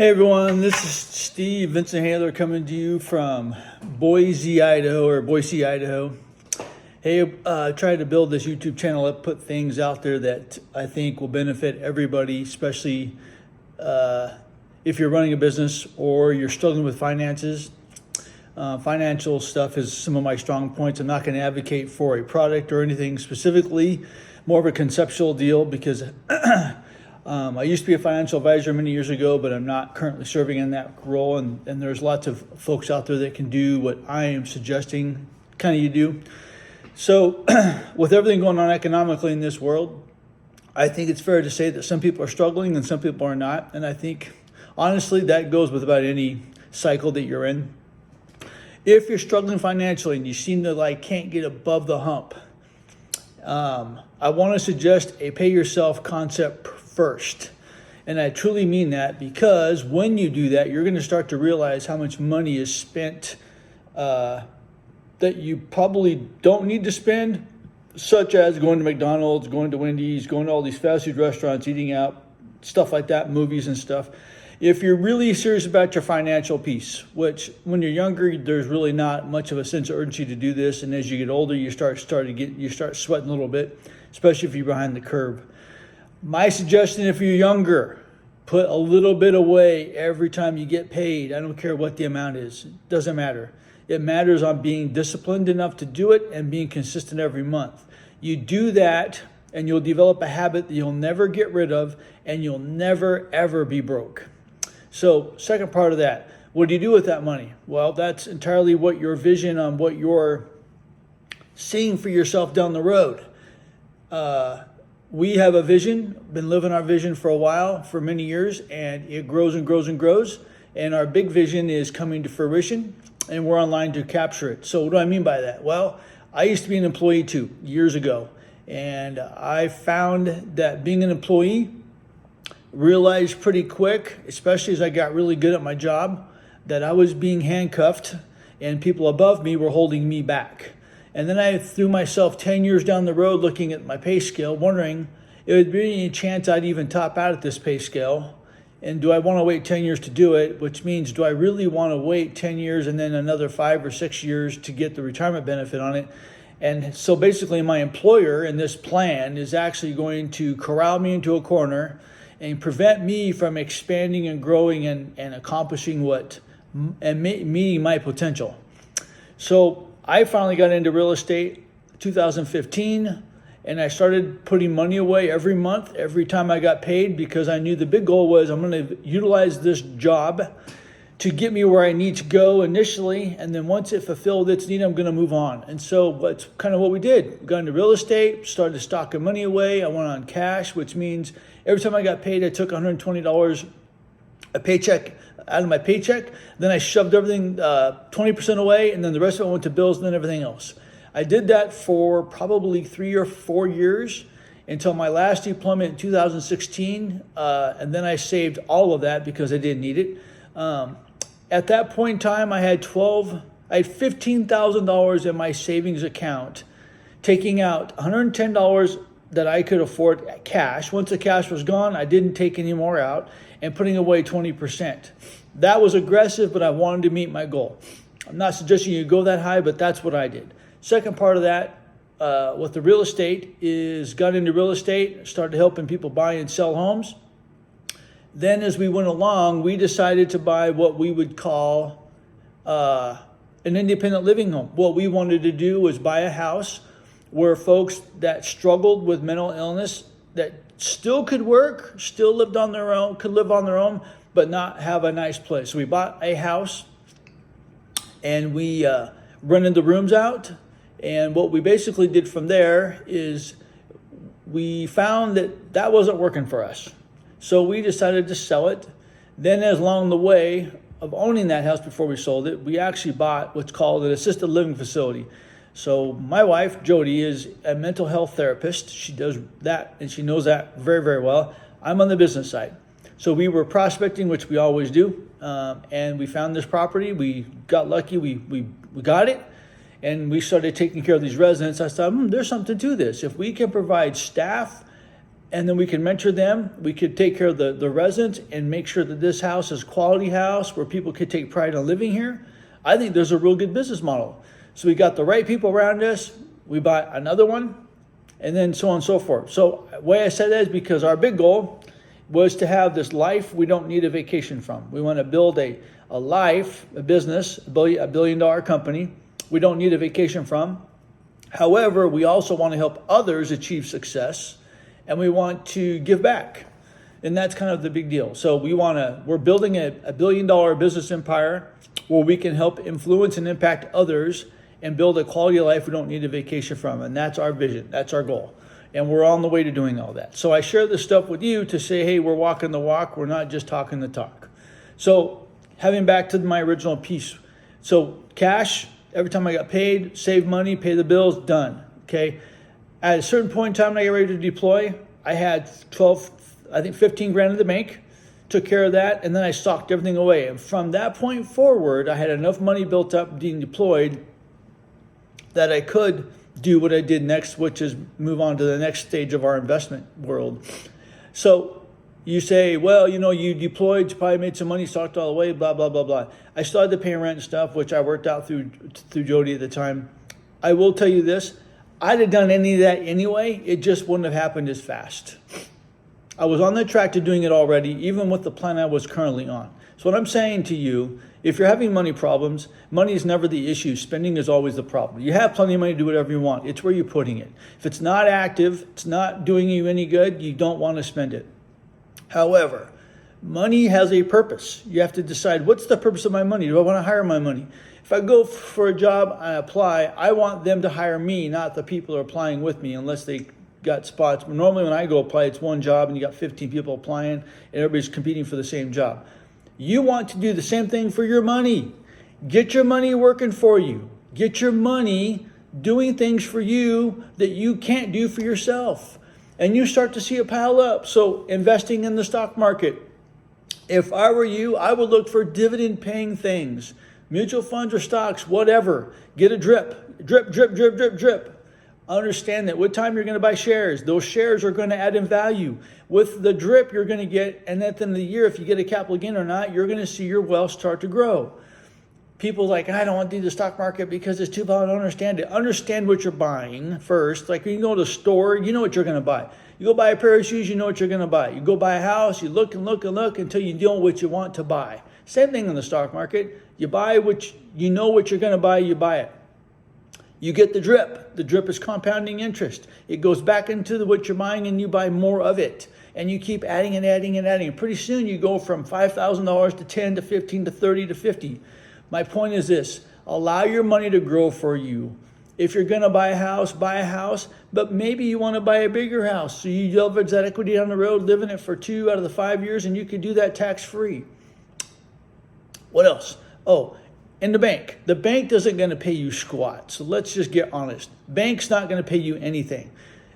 Hey everyone, this is Steve Vincent Handler coming to you from Boise, Idaho. Hey, I tried to build this YouTube channel up, put things out there that I think will benefit everybody, especially if you're running a business or you're struggling with finances. Financial stuff is some of my strong points. I'm not going to advocate for a product or anything specifically, more of a conceptual deal because I used to be a financial advisor many years ago, but I'm not currently serving in that role. And there's lots of folks out there that can do what I am suggesting kind of you do. So with everything going on economically in this world, I think it's fair to say that some people are struggling and some people are not. And I think, honestly, that goes with about any cycle that you're in. If you're struggling financially and you seem to can't get above the hump, I want to suggest a pay yourself concept first. And I truly mean that because when you do that, you're going to start to realize how much money is spent that you probably don't need to spend, such as going to McDonald's, going to Wendy's, going to all these fast food restaurants, eating out, stuff like that, movies and stuff. If you're really serious about your financial piece, which when you're younger, there's really not much of a sense of urgency to do this. And as you get older, you start sweating a little bit, especially if you're behind the curve. My suggestion, if you're younger, put a little bit away every time you get paid. I don't care what the amount is. It doesn't matter. It matters on being disciplined enough to do it and being consistent every month. You do that and you'll develop a habit that you'll never get rid of and you'll never, ever be broke. So second part of that, what do you do with that money? Well, that's entirely what your vision on what you're seeing for yourself down the road. We have a vision, been living our vision for a while, for many years, and it grows and grows and grows. And our big vision is coming to fruition, and we're online to capture it. So what do I mean by that? Well, I used to be an employee too, years ago. And I found that being an employee, realized pretty quick, especially as I got really good at my job, that I was being handcuffed and people above me were holding me back. And then I threw myself 10 years down the road looking at my pay scale, wondering if there'd be any chance I'd even top out at this pay scale. And do I want to wait 10 years to do it? Which means, do I really want to wait 10 years and then another 5 or 6 years to get the retirement benefit on it? And so basically my employer in this plan is actually going to corral me into a corner and prevent me from expanding and growing and accomplishing meeting my potential. So I finally got into real estate 2015, and I started putting money away every month, every time I got paid, because I knew the big goal was I'm going to utilize this job to get me where I need to go initially, and then once it fulfilled its need, I'm going to move on. And so that's kind of what we did. We got into real estate, started stocking money away. I went on cash, which means every time I got paid, I took $120 a paycheck out of my paycheck. Then I shoved everything 20% away, and then the rest of it went to bills and then everything else. I did that for probably 3 or 4 years until my last deployment in 2016, and then I saved all of that because I didn't need it. At that point in time, I had $15,000 in my savings account, taking out $110 that I could afford cash. Once the cash was gone, I didn't take any more out, and putting away 20%. That was aggressive, but I wanted to meet my goal. I'm not suggesting you go that high, but that's what I did. Second part of that, with the real estate, is got into real estate, started helping people buy and sell homes. Then as we went along, we decided to buy what we would call an independent living home. What we wanted to do was buy a house where folks that struggled with mental illness, that still could work, still lived on their own, could live on their own, but not have a nice place. So we bought a house and we rented the rooms out. And what we basically did from there is we found that that wasn't working for us. So we decided to sell it. Then as along the way of owning that house before we sold it, we actually bought what's called an assisted living facility. So my wife, Jody, is a mental health therapist. She does that and she knows that very, very well. I'm on the business side. So we were prospecting, which we always do. And we found this property. We got lucky. We got it. And we started taking care of these residents. I thought, there's something to this. If we can provide staff and then we can mentor them. We could take care of the residents and make sure that this house is a quality house where people could take pride in living here. I think there's a real good business model. So we got the right people around us. We buy another one, and then so on and so forth. So the way I said that is because our big goal was to have this life we don't need a vacation from. We want to build a life, a business, a billion-dollar company we don't need a vacation from. However, we also want to help others achieve success, and we want to give back. And that's kind of the big deal. So we're building a billion-dollar business empire where we can help influence and impact others and build a quality of life we don't need a vacation from. And that's our vision. That's our goal. And we're on the way to doing all that. So I share this stuff with you to say, hey, we're walking the walk. We're not just talking the talk. So having back to my original piece. So cash, every time I got paid, save money, pay the bills, done. Okay. At a certain point in time when I got ready to deploy, I had 15 grand in the bank, took care of that, and then I stocked everything away. And from that point forward, I had enough money built up being deployed that I could do what I did next, which is move on to the next stage of our investment world. So you say, well, you deployed, you probably made some money, stocked all the way, blah, blah, blah, blah. I started to pay rent and stuff, which I worked out through Jody at the time. I will tell you this, I'd have done any of that anyway, it just wouldn't have happened as fast. I was on the track to doing it already, even with the plan I was currently on. So what I'm saying to you, if you're having money problems, money is never the issue. Spending is always the problem. You have plenty of money to do whatever you want. It's where you're putting it. If it's not active, it's not doing you any good, you don't want to spend it. However, money has a purpose. You have to decide, what's the purpose of my money? Do I want to hire my money? If I go for a job, I apply, I want them to hire me, not the people who are applying with me, unless they got spots. But normally when I go apply, it's one job and you got 15 people applying and everybody's competing for the same job. You want to do the same thing for your money. Get your money working for you. Get your money doing things for you that you can't do for yourself. And you start to see it pile up. So investing in the stock market. If I were you, I would look for dividend paying things. Mutual funds or stocks, whatever. Get a drip. Drip, drip, drip, drip, drip. Understand that what time you're going to buy shares. Those shares are going to add in value. With the drip you're going to get, and at the end of the year, if you get a capital gain or not, you're going to see your wealth start to grow. People like, I don't want to do the stock market because it's too volatile. I don't understand it. Understand what you're buying first. Like when you go to the store, you know what you're going to buy. You go buy a pair of shoes, you know what you're going to buy. You go buy a house, you look and look and look until you know what you want to buy. Same thing in the stock market. You buy what you know what you're going to buy, you buy it. You get the drip. The drip is compounding interest. It goes back into what you're buying and you buy more of it. And you keep adding and adding and adding. And pretty soon you go from $5,000 to 10 to 15 to 30 to 50. My point is this, allow your money to grow for you. If you're going to buy a house, but maybe you want to buy a bigger house. So you leverage that equity down the road, live in it for 2 out of the 5 years, and you could do that tax-free. What else? Oh, in the bank. The bank isn't going to pay you squat. So let's just get honest. Bank's not going to pay you anything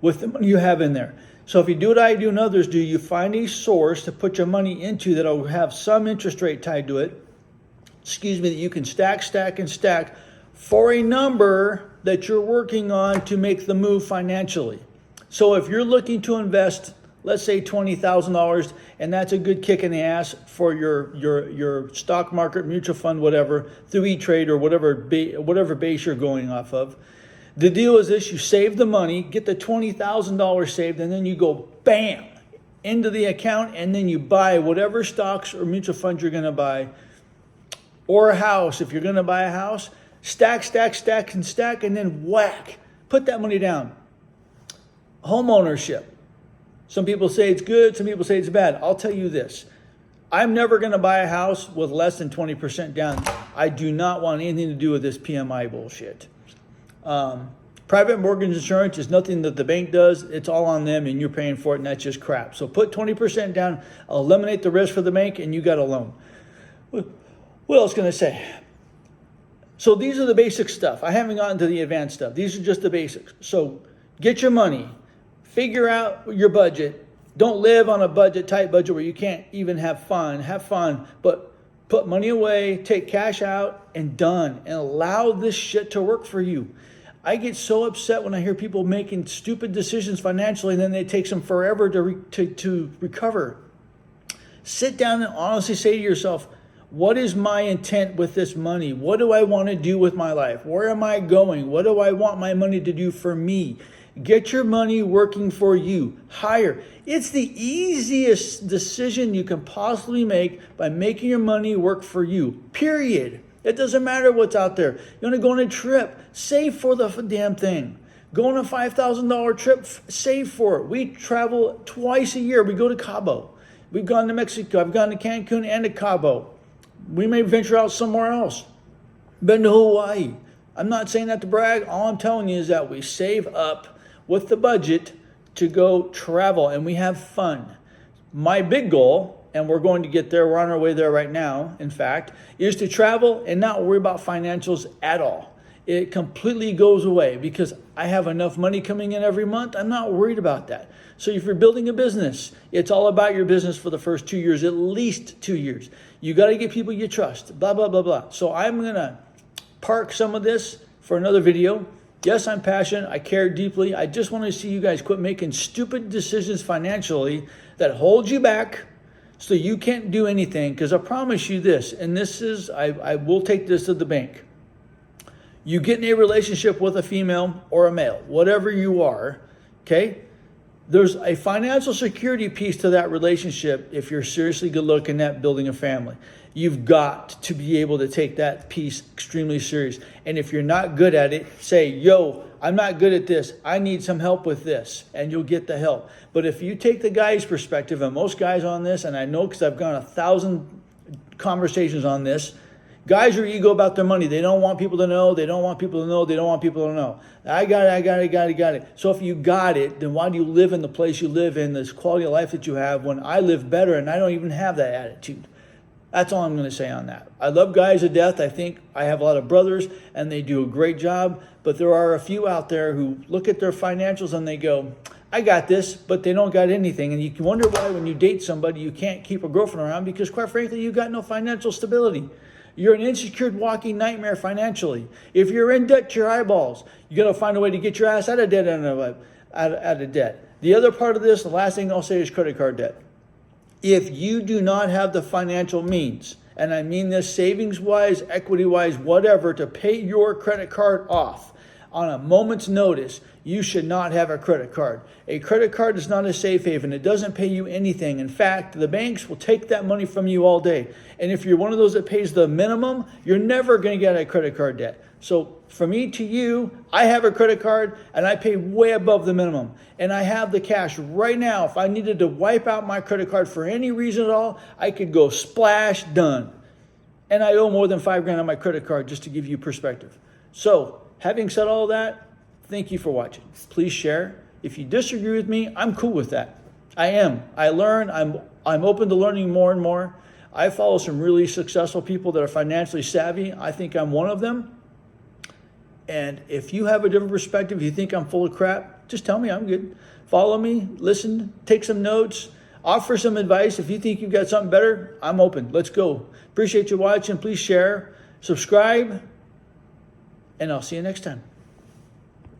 with the money you have in there. So if you do what I do and others do, you find a source to put your money into that will have some interest rate tied to it. That you can stack for a number that you're working on to make the move financially. So if you're looking to invest, let's say $20,000, and that's a good kick in the ass for your stock market, mutual fund, whatever, through E-Trade or whatever base you're going off of. The deal is this, you save the money, get the $20,000 saved, and then you go bam into the account, and then you buy whatever stocks or mutual funds you're going to buy, or a house. If you're going to buy a house, stack, and then whack. Put that money down. Home ownership. Some people say it's good, some people say it's bad. I'll tell you this. I'm never going to buy a house with less than 20% down. I do not want anything to do with this PMI bullshit. Private mortgage insurance is nothing that the bank does. It's all on them and you're paying for it, and that's just crap. So put 20% down, eliminate the risk for the bank, and you got a loan. What else can I say? So these are the basic stuff. I haven't gotten to the advanced stuff. These are just the basics. So get your money. Figure out your budget. Don't live on a tight budget where you can't even have fun. Have fun, but put money away, take cash out, and done. And allow this shit to work for you. I get so upset when I hear people making stupid decisions financially and then it takes them forever to recover. Sit down and honestly say to yourself, what is my intent with this money? What do I want to do with my life? Where am I going? What do I want my money to do for me? Get your money working for you. Hire. It's the easiest decision you can possibly make by making your money work for you. Period. It doesn't matter what's out there. You want to go on a trip, save for the damn thing. Go on a $5,000 trip, save for it. We travel twice a year. We go to Cabo. We've gone to Mexico. I've gone to Cancun and to Cabo. We may venture out somewhere else. Been to Hawaii. I'm not saying that to brag. All I'm telling you is that we save up with the budget to go travel and we have fun. My big goal, and we're going to get there, we're on our way there right now, in fact, is to travel and not worry about financials at all. It completely goes away because I have enough money coming in every month. I'm not worried about that. So if you're building a business, it's all about your business for the first 2 years, at least 2 years. You got to get people you trust, blah, blah, blah, blah. So I'm going to park some of this for another video. Yes, I'm passionate. I care deeply. I just want to see you guys quit making stupid decisions financially that hold you back so you can't do anything. Because I promise you this, and this is, I will take this to the bank. You get in a relationship with a female or a male, whatever you are, okay? There's a financial security piece to that relationship if you're seriously looking at building a family. You've got to be able to take that piece extremely serious. And if you're not good at it, say, yo, I'm not good at this. I need some help with this. And you'll get the help. But if you take the guy's perspective, and most guys on this, and I know because I've gone 1,000 conversations on this, guys are ego about their money. They don't want people to know. They don't want people to know. They don't want people to know. I got it. So if you got it, then why do you live in the place you live in, this quality of life that you have, when I live better and I don't even have that attitude? That's all I'm going to say on that. I love guys to death. I think I have a lot of brothers and they do a great job. But there are a few out there who look at their financials and they go, I got this, but they don't got anything. And you can wonder why when you date somebody, you can't keep a girlfriend around because quite frankly, you got no financial stability. You're an insecure walking nightmare financially. If you're in debt to your eyeballs, you got to find a way to get your ass out of debt. Out of debt. The other part of this, the last thing I'll say is credit card debt. If you do not have the financial means, and I mean this savings-wise, equity-wise, whatever, to pay your credit card off on a moment's notice, you should not have a credit card. A credit card is not a safe haven. It doesn't pay you anything. In fact, the banks will take that money from you all day. And if you're one of those that pays the minimum, you're never going to get a credit card debt. So from me to you, I have a credit card and I pay way above the minimum. And I have the cash right now. If I needed to wipe out my credit card for any reason at all, I could go splash, done. And I owe more than $5,000 on my credit card, just to give you perspective. So having said all that, thank you for watching. Please share. If you disagree with me, I'm cool with that. I am. I learn. I'm open to learning more and more. I follow some really successful people that are financially savvy. I think I'm one of them. And if you have a different perspective, you think I'm full of crap, just tell me. I'm good. Follow me, listen, take some notes, offer some advice. If you think you've got something better, I'm open. Let's go. Appreciate you watching. Please share, subscribe, and I'll see you next time.